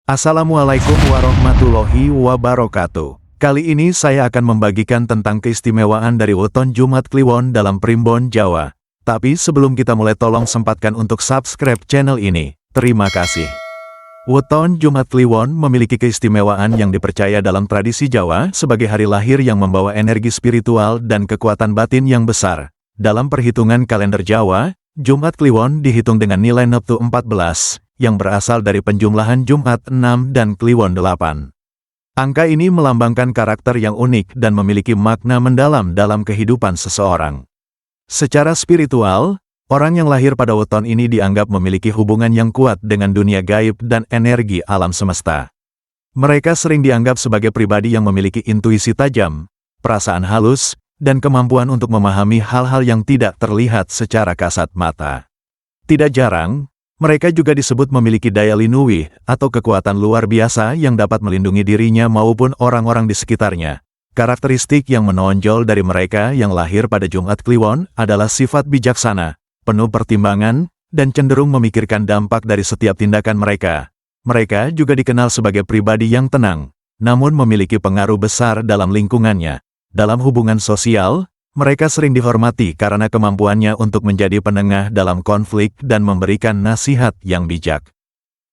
Assalamualaikum warahmatullahi wabarakatuh. Kali ini saya akan membagikan tentang keistimewaan dari weton Jumat Kliwon dalam Primbon Jawa. Tapi sebelum kita mulai, tolong sempatkan untuk subscribe channel ini. Terima kasih. Weton Jumat Kliwon memiliki keistimewaan yang dipercaya dalam tradisi Jawa sebagai hari lahir yang membawa energi spiritual dan kekuatan batin yang besar. Dalam perhitungan kalender Jawa, Jumat Kliwon dihitung dengan nilai neptu 14, yang berasal dari penjumlahan Jumat 6 dan Kliwon 8. Angka ini melambangkan karakter yang unik dan memiliki makna mendalam dalam kehidupan seseorang. Secara spiritual, orang yang lahir pada weton ini dianggap memiliki hubungan yang kuat dengan dunia gaib dan energi alam semesta. Mereka sering dianggap sebagai pribadi yang memiliki intuisi tajam, perasaan halus, dan kemampuan untuk memahami hal-hal yang tidak terlihat secara kasat mata. Tidak jarang, mereka juga disebut memiliki daya linuwih atau kekuatan luar biasa yang dapat melindungi dirinya maupun orang-orang di sekitarnya. Karakteristik yang menonjol dari mereka yang lahir pada Jumat Kliwon adalah sifat bijaksana, penuh pertimbangan, dan cenderung memikirkan dampak dari setiap tindakan mereka. Mereka juga dikenal sebagai pribadi yang tenang, namun memiliki pengaruh besar dalam lingkungannya. Dalam hubungan sosial, mereka sering dihormati karena kemampuannya untuk menjadi penengah dalam konflik dan memberikan nasihat yang bijak.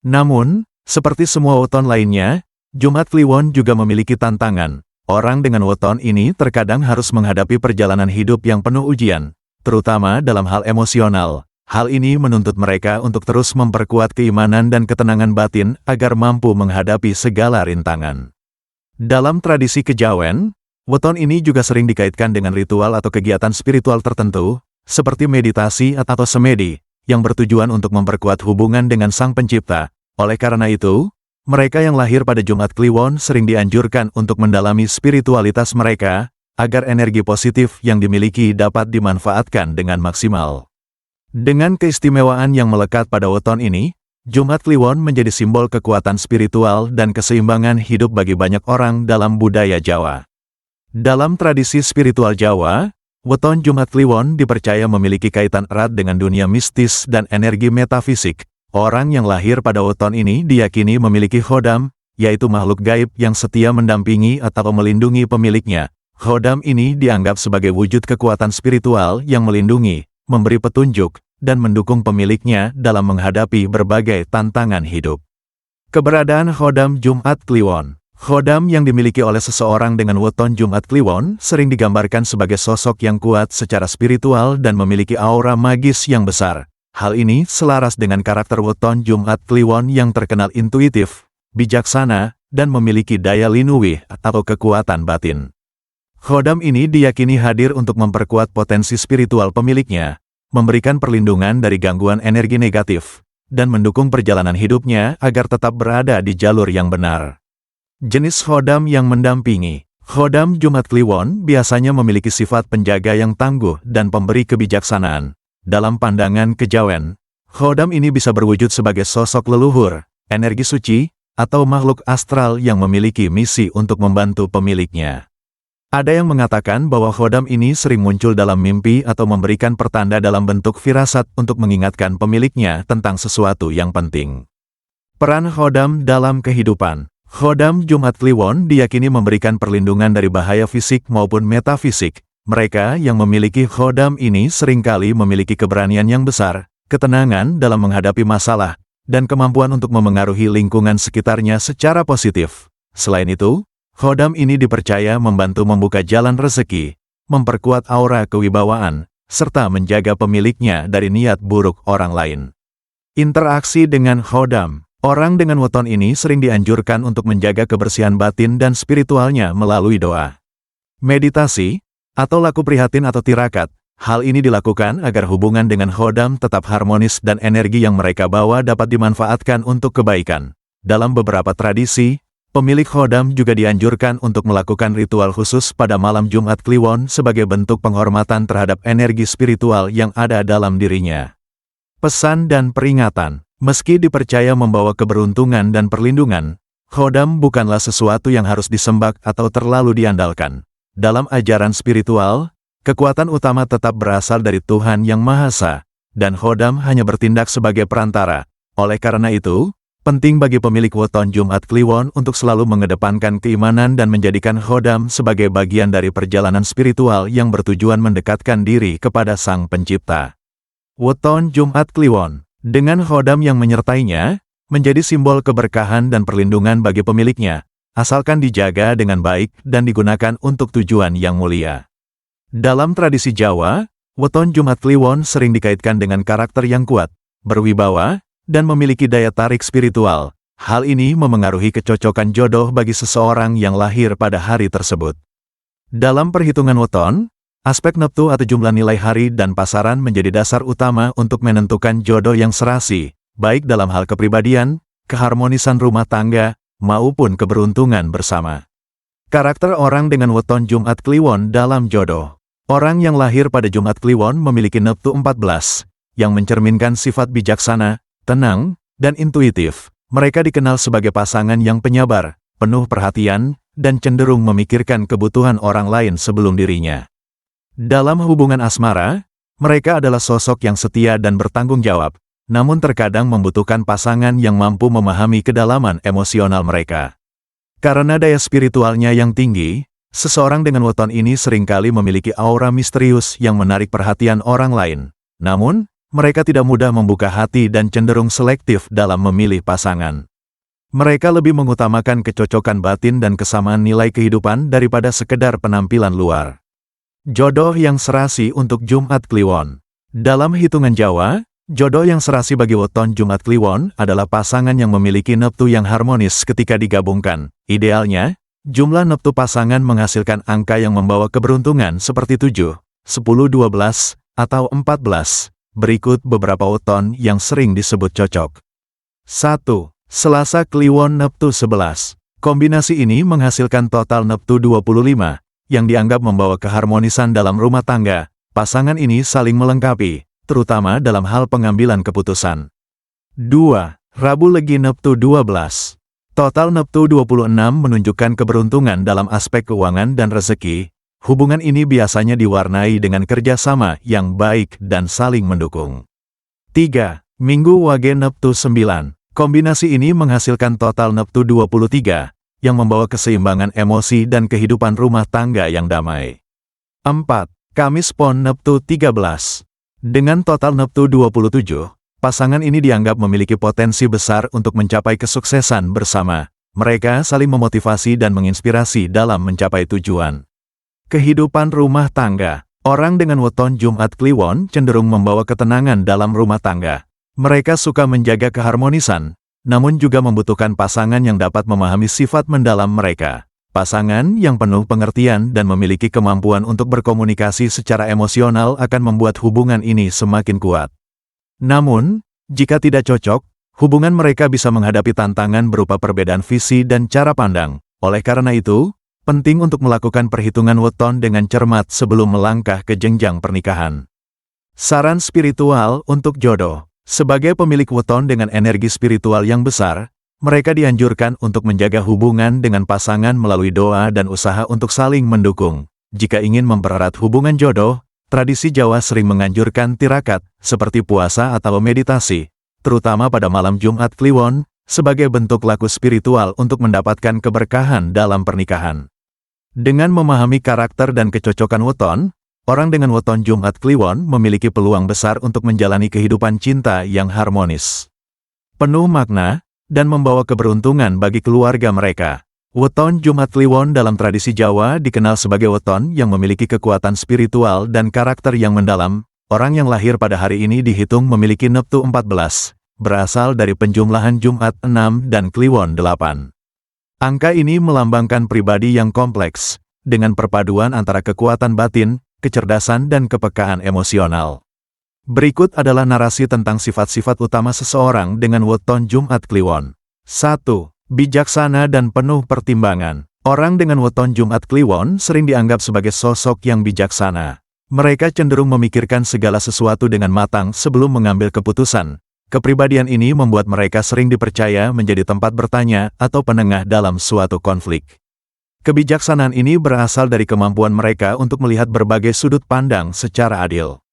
Namun, seperti semua weton lainnya, Jumat Kliwon juga memiliki tantangan. Orang dengan weton ini terkadang harus menghadapi perjalanan hidup yang penuh ujian, terutama dalam hal emosional. Hal ini menuntut mereka untuk terus memperkuat keimanan dan ketenangan batin agar mampu menghadapi segala rintangan. Dalam tradisi kejawen, weton ini juga sering dikaitkan dengan ritual atau kegiatan spiritual tertentu, seperti meditasi atau semedi, yang bertujuan untuk memperkuat hubungan dengan Sang Pencipta. Oleh karena itu, mereka yang lahir pada Jumat Kliwon sering dianjurkan untuk mendalami spiritualitas mereka, agar energi positif yang dimiliki dapat dimanfaatkan dengan maksimal. Dengan keistimewaan yang melekat pada weton ini, Jumat Kliwon menjadi simbol kekuatan spiritual dan keseimbangan hidup bagi banyak orang dalam budaya Jawa. Dalam tradisi spiritual Jawa, weton Jumat Kliwon dipercaya memiliki kaitan erat dengan dunia mistis dan energi metafisik. Orang yang lahir pada weton ini diyakini memiliki khodam, yaitu makhluk gaib yang setia mendampingi atau melindungi pemiliknya. Khodam ini dianggap sebagai wujud kekuatan spiritual yang melindungi, memberi petunjuk, dan mendukung pemiliknya dalam menghadapi berbagai tantangan hidup. Keberadaan khodam Jumat Kliwon. Khodam yang dimiliki oleh seseorang dengan weton Jumat Kliwon sering digambarkan sebagai sosok yang kuat secara spiritual dan memiliki aura magis yang besar. Hal ini selaras dengan karakter weton Jumat Kliwon yang terkenal intuitif, bijaksana, dan memiliki daya linuwih atau kekuatan batin. Khodam ini diyakini hadir untuk memperkuat potensi spiritual pemiliknya, memberikan perlindungan dari gangguan energi negatif, dan mendukung perjalanan hidupnya agar tetap berada di jalur yang benar. Jenis khodam yang mendampingi. Khodam Jumat Kliwon biasanya memiliki sifat penjaga yang tangguh dan pemberi kebijaksanaan. Dalam pandangan kejawen, khodam ini bisa berwujud sebagai sosok leluhur, energi suci, atau makhluk astral yang memiliki misi untuk membantu pemiliknya. Ada yang mengatakan bahwa khodam ini sering muncul dalam mimpi atau memberikan pertanda dalam bentuk firasat untuk mengingatkan pemiliknya tentang sesuatu yang penting. Peran khodam dalam kehidupan. Khodam Jumat Kliwon diyakini memberikan perlindungan dari bahaya fisik maupun metafisik. Mereka yang memiliki khodam ini seringkali memiliki keberanian yang besar, ketenangan dalam menghadapi masalah, dan kemampuan untuk memengaruhi lingkungan sekitarnya secara positif. Selain itu, khodam ini dipercaya membantu membuka jalan rezeki, memperkuat aura kewibawaan, serta menjaga pemiliknya dari niat buruk orang lain. Interaksi dengan khodam. Orang dengan weton ini sering dianjurkan untuk menjaga kebersihan batin dan spiritualnya melalui doa, meditasi, atau laku prihatin atau tirakat. Hal ini dilakukan agar hubungan dengan khodam tetap harmonis dan energi yang mereka bawa dapat dimanfaatkan untuk kebaikan. Dalam beberapa tradisi, pemilik khodam juga dianjurkan untuk melakukan ritual khusus pada malam Jumat Kliwon sebagai bentuk penghormatan terhadap energi spiritual yang ada dalam dirinya. Pesan dan peringatan. Meski dipercaya membawa keberuntungan dan perlindungan, khodam bukanlah sesuatu yang harus disembah atau terlalu diandalkan. Dalam ajaran spiritual, kekuatan utama tetap berasal dari Tuhan Yang Maha Esa, dan khodam hanya bertindak sebagai perantara. Oleh karena itu, penting bagi pemilik weton Jumat Kliwon untuk selalu mengedepankan keimanan dan menjadikan khodam sebagai bagian dari perjalanan spiritual yang bertujuan mendekatkan diri kepada Sang Pencipta. Weton Jumat Kliwon, dengan khodam yang menyertainya, menjadi simbol keberkahan dan perlindungan bagi pemiliknya, asalkan dijaga dengan baik dan digunakan untuk tujuan yang mulia. Dalam tradisi Jawa, weton Jumat Kliwon sering dikaitkan dengan karakter yang kuat, berwibawa, dan memiliki daya tarik spiritual. Hal ini memengaruhi kecocokan jodoh bagi seseorang yang lahir pada hari tersebut. Dalam perhitungan weton, aspek neptu atau jumlah nilai hari dan pasaran menjadi dasar utama untuk menentukan jodoh yang serasi, baik dalam hal kepribadian, keharmonisan rumah tangga, maupun keberuntungan bersama. Karakter orang dengan weton Jumat Kliwon dalam jodoh. Orang yang lahir pada Jumat Kliwon memiliki neptu 14, yang mencerminkan sifat bijaksana, tenang, dan intuitif. Mereka dikenal sebagai pasangan yang penyabar, penuh perhatian, dan cenderung memikirkan kebutuhan orang lain sebelum dirinya. Dalam hubungan asmara, mereka adalah sosok yang setia dan bertanggung jawab, namun terkadang membutuhkan pasangan yang mampu memahami kedalaman emosional mereka. Karena daya spiritualnya yang tinggi, seseorang dengan weton ini seringkali memiliki aura misterius yang menarik perhatian orang lain. Namun, mereka tidak mudah membuka hati dan cenderung selektif dalam memilih pasangan. Mereka lebih mengutamakan kecocokan batin dan kesamaan nilai kehidupan daripada sekedar penampilan luar. Jodoh yang serasi untuk Jumat Kliwon. Dalam hitungan Jawa, jodoh yang serasi bagi weton Jumat Kliwon adalah pasangan yang memiliki neptu yang harmonis ketika digabungkan. Idealnya, jumlah neptu pasangan menghasilkan angka yang membawa keberuntungan seperti 7, 10, 12, atau 14. Berikut beberapa weton yang sering disebut cocok. 1. Selasa Kliwon neptu 11. Kombinasi ini menghasilkan total neptu 25, yang dianggap membawa keharmonisan dalam rumah tangga. Pasangan ini saling melengkapi, terutama dalam hal pengambilan keputusan. 2. Rabu Legi neptu 12. Total neptu 26 menunjukkan keberuntungan dalam aspek keuangan dan rezeki. Hubungan ini biasanya diwarnai dengan kerjasama yang baik dan saling mendukung. 3. Minggu Wage neptu 9. Kombinasi ini menghasilkan total neptu 23, yang membawa keseimbangan emosi dan kehidupan rumah tangga yang damai. 4. Kamis Pon neptu 13. Dengan total neptu 27, pasangan ini dianggap memiliki potensi besar untuk mencapai kesuksesan bersama. Mereka saling memotivasi dan menginspirasi dalam mencapai tujuan. Kehidupan rumah tangga. Orang dengan weton Jumat Kliwon cenderung membawa ketenangan dalam rumah tangga. Mereka suka menjaga keharmonisan, namun juga membutuhkan pasangan yang dapat memahami sifat mendalam mereka. Pasangan yang penuh pengertian dan memiliki kemampuan untuk berkomunikasi secara emosional akan membuat hubungan ini semakin kuat. Namun, jika tidak cocok, hubungan mereka bisa menghadapi tantangan berupa perbedaan visi dan cara pandang. Oleh karena itu, penting untuk melakukan perhitungan weton dengan cermat sebelum melangkah ke jenjang pernikahan. Saran spiritual untuk jodoh. Sebagai pemilik weton dengan energi spiritual yang besar, mereka dianjurkan untuk menjaga hubungan dengan pasangan melalui doa dan usaha untuk saling mendukung. Jika ingin mempererat hubungan jodoh, tradisi Jawa sering menganjurkan tirakat, seperti puasa atau meditasi, terutama pada malam Jumat Kliwon, sebagai bentuk laku spiritual untuk mendapatkan keberkahan dalam pernikahan. Dengan memahami karakter dan kecocokan weton, orang dengan weton Jumat Kliwon memiliki peluang besar untuk menjalani kehidupan cinta yang harmonis, penuh makna, dan membawa keberuntungan bagi keluarga mereka. Weton Jumat Kliwon dalam tradisi Jawa dikenal sebagai weton yang memiliki kekuatan spiritual dan karakter yang mendalam. Orang yang lahir pada hari ini dihitung memiliki neptu 14, berasal dari penjumlahan Jumat 6 dan Kliwon 8. Angka ini melambangkan pribadi yang kompleks, dengan perpaduan antara kekuatan batin, kecerdasan dan kepekaan emosional. Berikut adalah narasi tentang sifat-sifat utama seseorang dengan weton Jumat Kliwon. 1. Bijaksana dan penuh pertimbangan. Orang dengan weton Jumat Kliwon sering dianggap sebagai sosok yang bijaksana. Mereka cenderung memikirkan segala sesuatu dengan matang sebelum mengambil keputusan. Kepribadian ini membuat mereka sering dipercaya menjadi tempat bertanya atau penengah dalam suatu konflik. Kebijaksanaan ini berasal dari kemampuan mereka untuk melihat berbagai sudut pandang secara adil.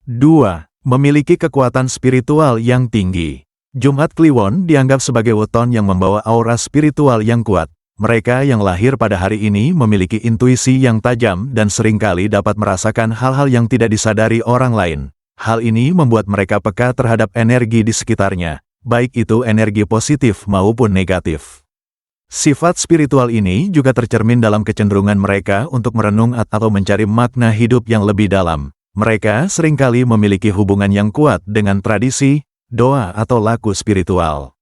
2. Memiliki kekuatan spiritual yang tinggi. Jumat Kliwon dianggap sebagai weton yang membawa aura spiritual yang kuat. Mereka yang lahir pada hari ini memiliki intuisi yang tajam dan seringkali dapat merasakan hal-hal yang tidak disadari orang lain. Hal ini membuat mereka peka terhadap energi di sekitarnya, baik itu energi positif maupun negatif. Sifat spiritual ini juga tercermin dalam kecenderungan mereka untuk merenung atau mencari makna hidup yang lebih dalam. Mereka seringkali memiliki hubungan yang kuat dengan tradisi, doa atau laku spiritual.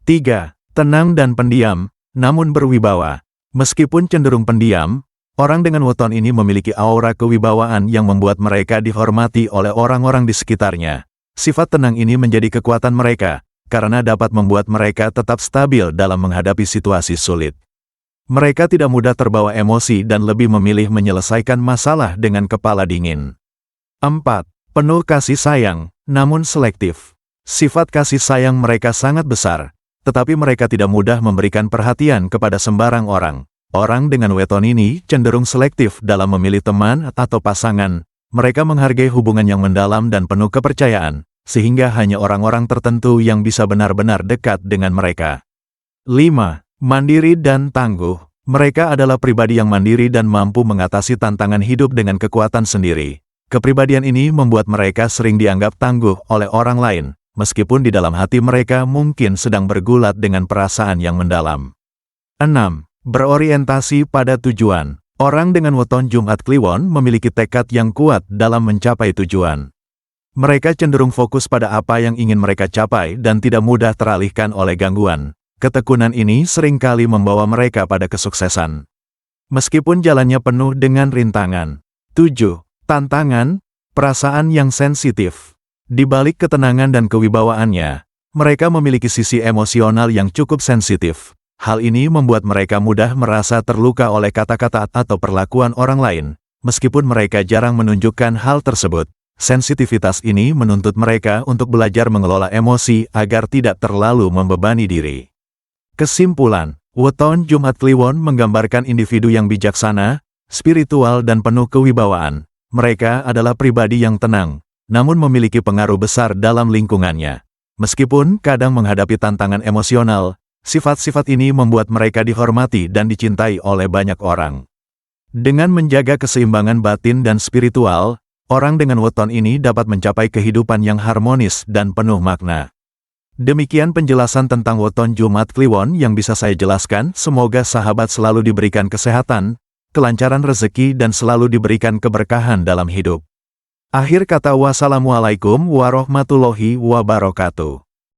3. Tenang dan pendiam, namun berwibawa. Meskipun cenderung pendiam, orang dengan weton ini memiliki aura kewibawaan yang membuat mereka dihormati oleh orang-orang di sekitarnya. Sifat tenang ini menjadi kekuatan mereka, karena dapat membuat mereka tetap stabil dalam menghadapi situasi sulit. Mereka tidak mudah terbawa emosi dan lebih memilih menyelesaikan masalah dengan kepala dingin. 4. Penuh kasih sayang, namun selektif. Sifat kasih sayang mereka sangat besar, tetapi mereka tidak mudah memberikan perhatian kepada sembarang orang. Orang dengan weton ini cenderung selektif dalam memilih teman atau pasangan. Mereka menghargai hubungan yang mendalam dan penuh kepercayaan, sehingga hanya orang-orang tertentu yang bisa benar-benar dekat dengan mereka. 5. Mandiri dan tangguh. Mereka adalah pribadi yang mandiri dan mampu mengatasi tantangan hidup dengan kekuatan sendiri. Kepribadian ini membuat mereka sering dianggap tangguh oleh orang lain, meskipun di dalam hati mereka mungkin sedang bergulat dengan perasaan yang mendalam. 6. Berorientasi pada tujuan. Orang dengan weton Jumat Kliwon memiliki tekad yang kuat dalam mencapai tujuan. Mereka cenderung fokus pada apa yang ingin mereka capai dan tidak mudah teralihkan oleh gangguan. Ketekunan ini seringkali membawa mereka pada kesuksesan, meskipun jalannya penuh dengan rintangan. 7. Tantangan, perasaan yang sensitif. Di balik ketenangan dan kewibawaannya, mereka memiliki sisi emosional yang cukup sensitif. Hal ini membuat mereka mudah merasa terluka oleh kata-kata atau perlakuan orang lain. Meskipun mereka jarang menunjukkan hal tersebut, sensitivitas ini menuntut mereka untuk belajar mengelola emosi agar tidak terlalu membebani diri. Kesimpulan, weton Jumat Kliwon menggambarkan individu yang bijaksana, spiritual dan penuh kewibawaan. Mereka adalah pribadi yang tenang, namun memiliki pengaruh besar dalam lingkungannya. Meskipun kadang menghadapi tantangan emosional, sifat-sifat ini membuat mereka dihormati dan dicintai oleh banyak orang. Dengan menjaga keseimbangan batin dan spiritual, orang dengan weton ini dapat mencapai kehidupan yang harmonis dan penuh makna. Demikian penjelasan tentang weton Jumat Kliwon yang bisa saya jelaskan. Semoga sahabat selalu diberikan kesehatan, kelancaran rezeki dan selalu diberikan keberkahan dalam hidup. Akhir kata, wassalamualaikum warahmatullahi wabarakatuh.